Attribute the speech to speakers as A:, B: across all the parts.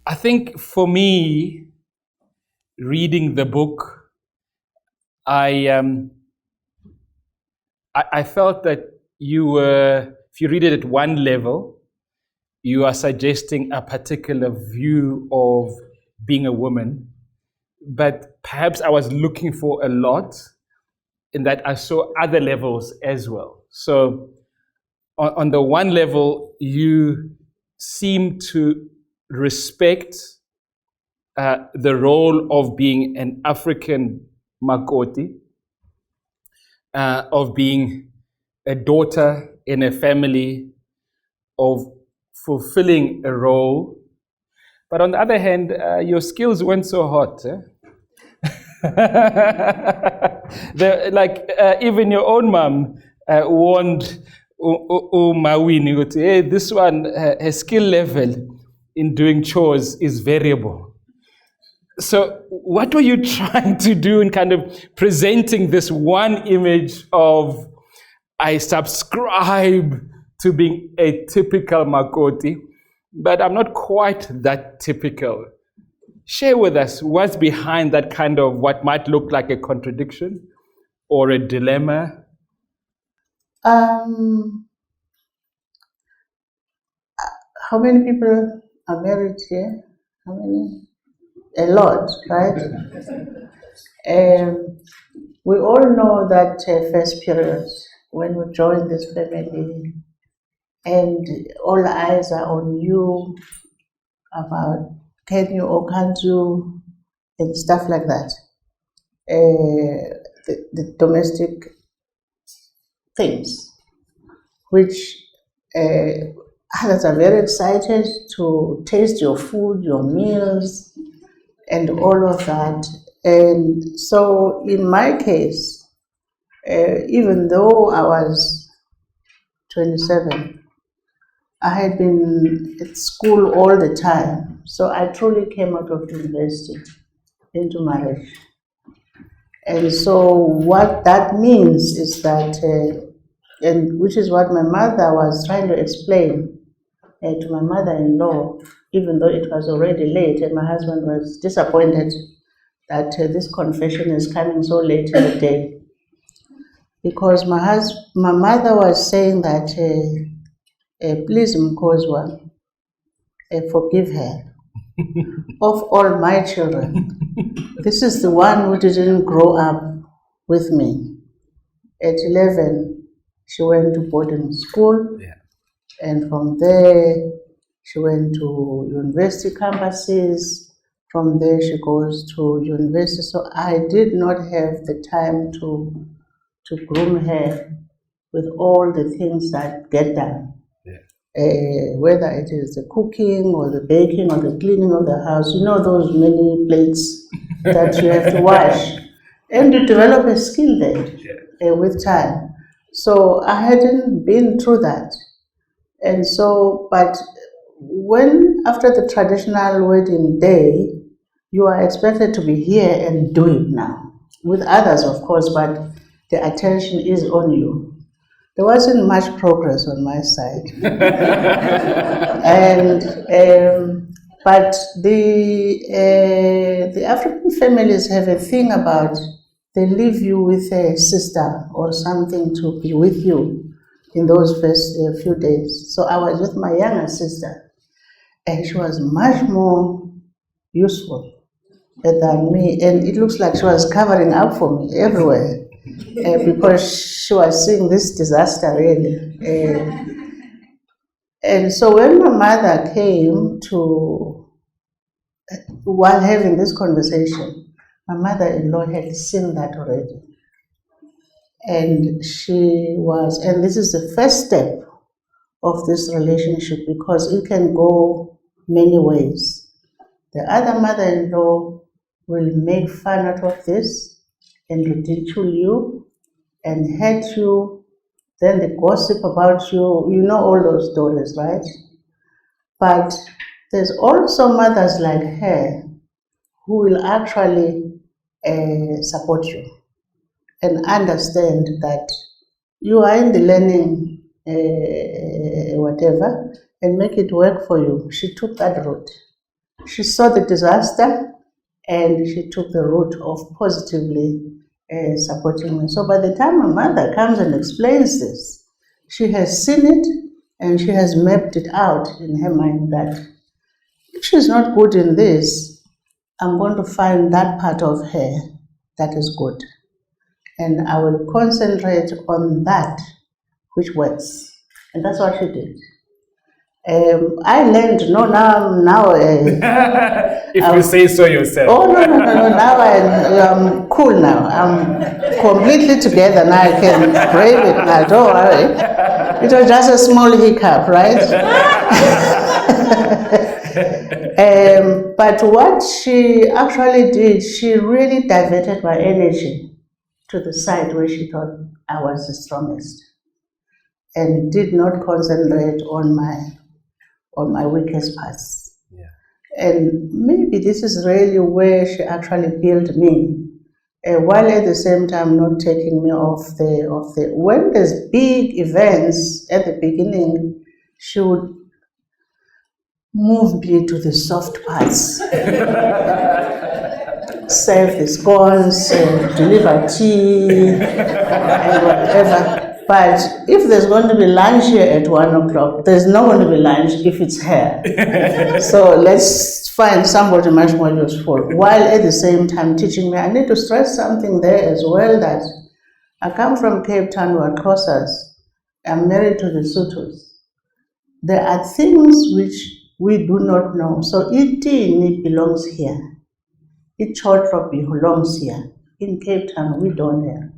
A: I think for me, reading the book, I felt that if you read it at one level, you are suggesting a particular view of being a woman, but perhaps I was looking for a lot in that I saw other levels as well. So on the one level, you seem to respect the role of being an African makoti, of being a daughter in a family, of fulfilling a role. But on the other hand, your skills weren't so hot. Even your own mom warned Mawini, hey, this one, her skill level in doing chores is variable. So what were you trying to do in kind of presenting this one image of, I subscribe to being a typical makoti, but I'm not quite that typical? Share with us what's behind that kind of what might look like a contradiction or a dilemma.
B: How many people are married here? How many? A lot, right? We all know that first period when we join this family and all eyes are on you about can you or can't you and stuff like that. The domestic things, which others are very excited to taste your food, your meals, and all of that. And so in my case, even though I was 27, I had been at school all the time. So I truly came out of university into marriage. And so what that means is that, and which is what my mother was trying to explain to my mother-in-law, even though it was already late, and my husband was disappointed that this confession is coming so late in the day. Because my mother was saying that, please, Mkozwa, forgive her. Of all my children, this is the one who didn't grow up with me. At 11, she went to boarding school. Yeah. And from there, she went to university campuses. From there, she goes to university. So I did not have the time to groom her with all the things that get done. Yeah. Whether it is the cooking or the baking or the cleaning of the house, you know those many plates that you have to wash. And you develop a skill there with time. So I hadn't been through that. And so, but when after the traditional wedding day, you are expected to be here and do it now. With others, of course, but the attention is on you. There wasn't much progress on my side. But the African families have a thing about they leave you with a sister or something to be with you in those first few days. So I was with my younger sister, and she was much more useful than me, and it looks like she was covering up for me everywhere because she was seeing this disaster really. And so when my mother came to, while having this conversation, my mother-in-law had seen that already. And she was, and this is the first step of this relationship because it can go many ways. The other mother-in-law will make fun out of this and ridicule you and hate you, then the gossip about you, you know all those stories, right? But there's also mothers like her who will actually support you and understand that you are in the learning whatever and make it work for you. She took that route. she saw the disaster and she took the route of positively supporting me. So by the time my mother comes and explains this, she has seen it and she has mapped it out in her mind that if she's not good in this, I'm going to find that part of her that is good. And I will concentrate on that which works. And that's what she did. I learned, now
A: if you say so yourself.
B: Oh, no, now I'm cool now. I'm completely together now. I can brave it now, don't worry. It was just a small hiccup, right? But what she actually did, she really diverted my energy to the side where she thought I was the strongest, and did not concentrate on my weakest parts.
A: Yeah.
B: And maybe this is really where she actually built me, while at the same time not taking me off the. When there's big events at the beginning, she would move me to the soft parts. Serve the scones, deliver tea, and whatever. But if there's going to be lunch here at 1 o'clock, there's not going to be lunch if it's here. So let's find somebody much more useful, while at the same time teaching me. I need to stress something there as well, that I come from Cape Town, we're Xhosas. I'm married to the Sothos. There are things which we do not know. So Itini belongs here. Ichotro belongs here. In Cape Town, we don't have.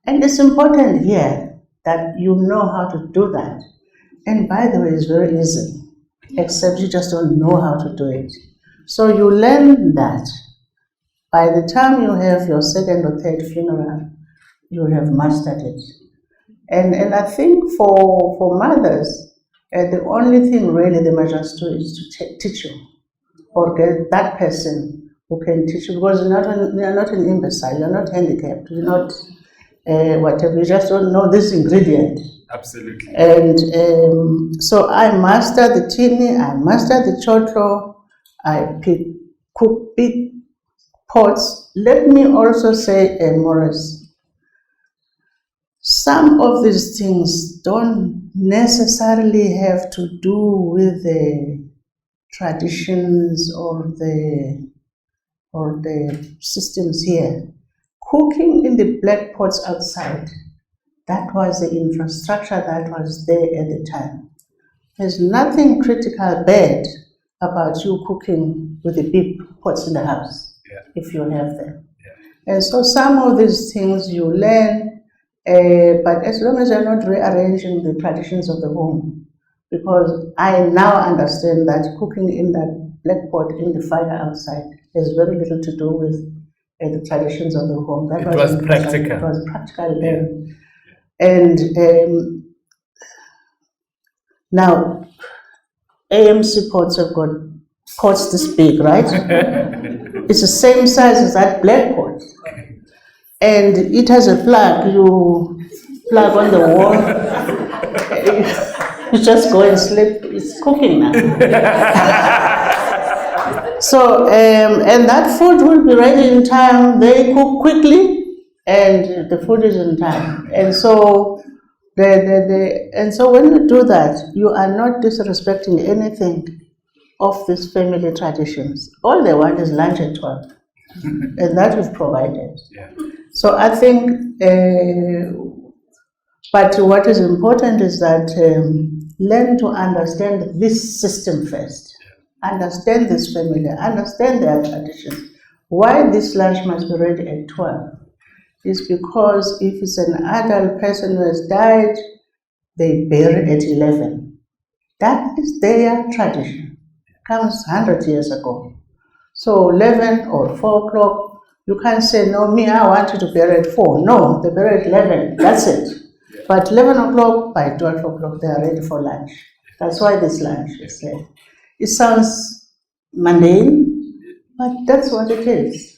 B: And it's important here that you know how to do that. And by the way, it's very easy, except you just don't know how to do it. So you learn that. By the time you have your second or third funeral, you have mastered it. And I think for mothers, the only thing really they must just do is to teach you, or get that person who can teach you, because you're not an imbecile, you're not handicapped, you're not whatever, you just don't know this ingredient.
A: Absolutely.
B: And so I master the tini, I master the chotro, I cook big pots. Let me also say, Morris, some of these things don't necessarily have to do with the traditions or the systems here. Cooking in the black pots outside, that was the infrastructure that was there at the time. There's nothing critical bad about you cooking with the big pots in the house, if you have them. Yeah. And so some of these things you learn, but as long as you're not rearranging the traditions of the home, because I now understand that cooking in that black pot in the fire outside has very little to do with the traditions of the home. That
A: was practical.
B: It was practical then. And now, AMC pots have got pots this big, right? It's the same size as that black pot. And it has a plug. You plug on the wall. You just go and sleep. It's cooking now. So, and that food will be ready in time. They cook quickly, and the food is in time. And so, and so when you do that, you are not disrespecting anything of these family traditions. All they want is lunch at 12, and that we've provided.
A: Yeah.
B: So I think, but what is important is that learn to understand this system first. Understand this family, understand their traditions. Why this lunch must be ready at 12 is because if it's an adult person who has died, they bury at 11. That is their tradition. It comes 100 years ago. So 11 or 4 o'clock, you can't say, no, me, I want you to bury at 4. No, they bury at 11. That's it. But 11 o'clock, by 12 o'clock, they are ready for lunch. That's why this lunch is there. It sounds mundane, but that's what it is.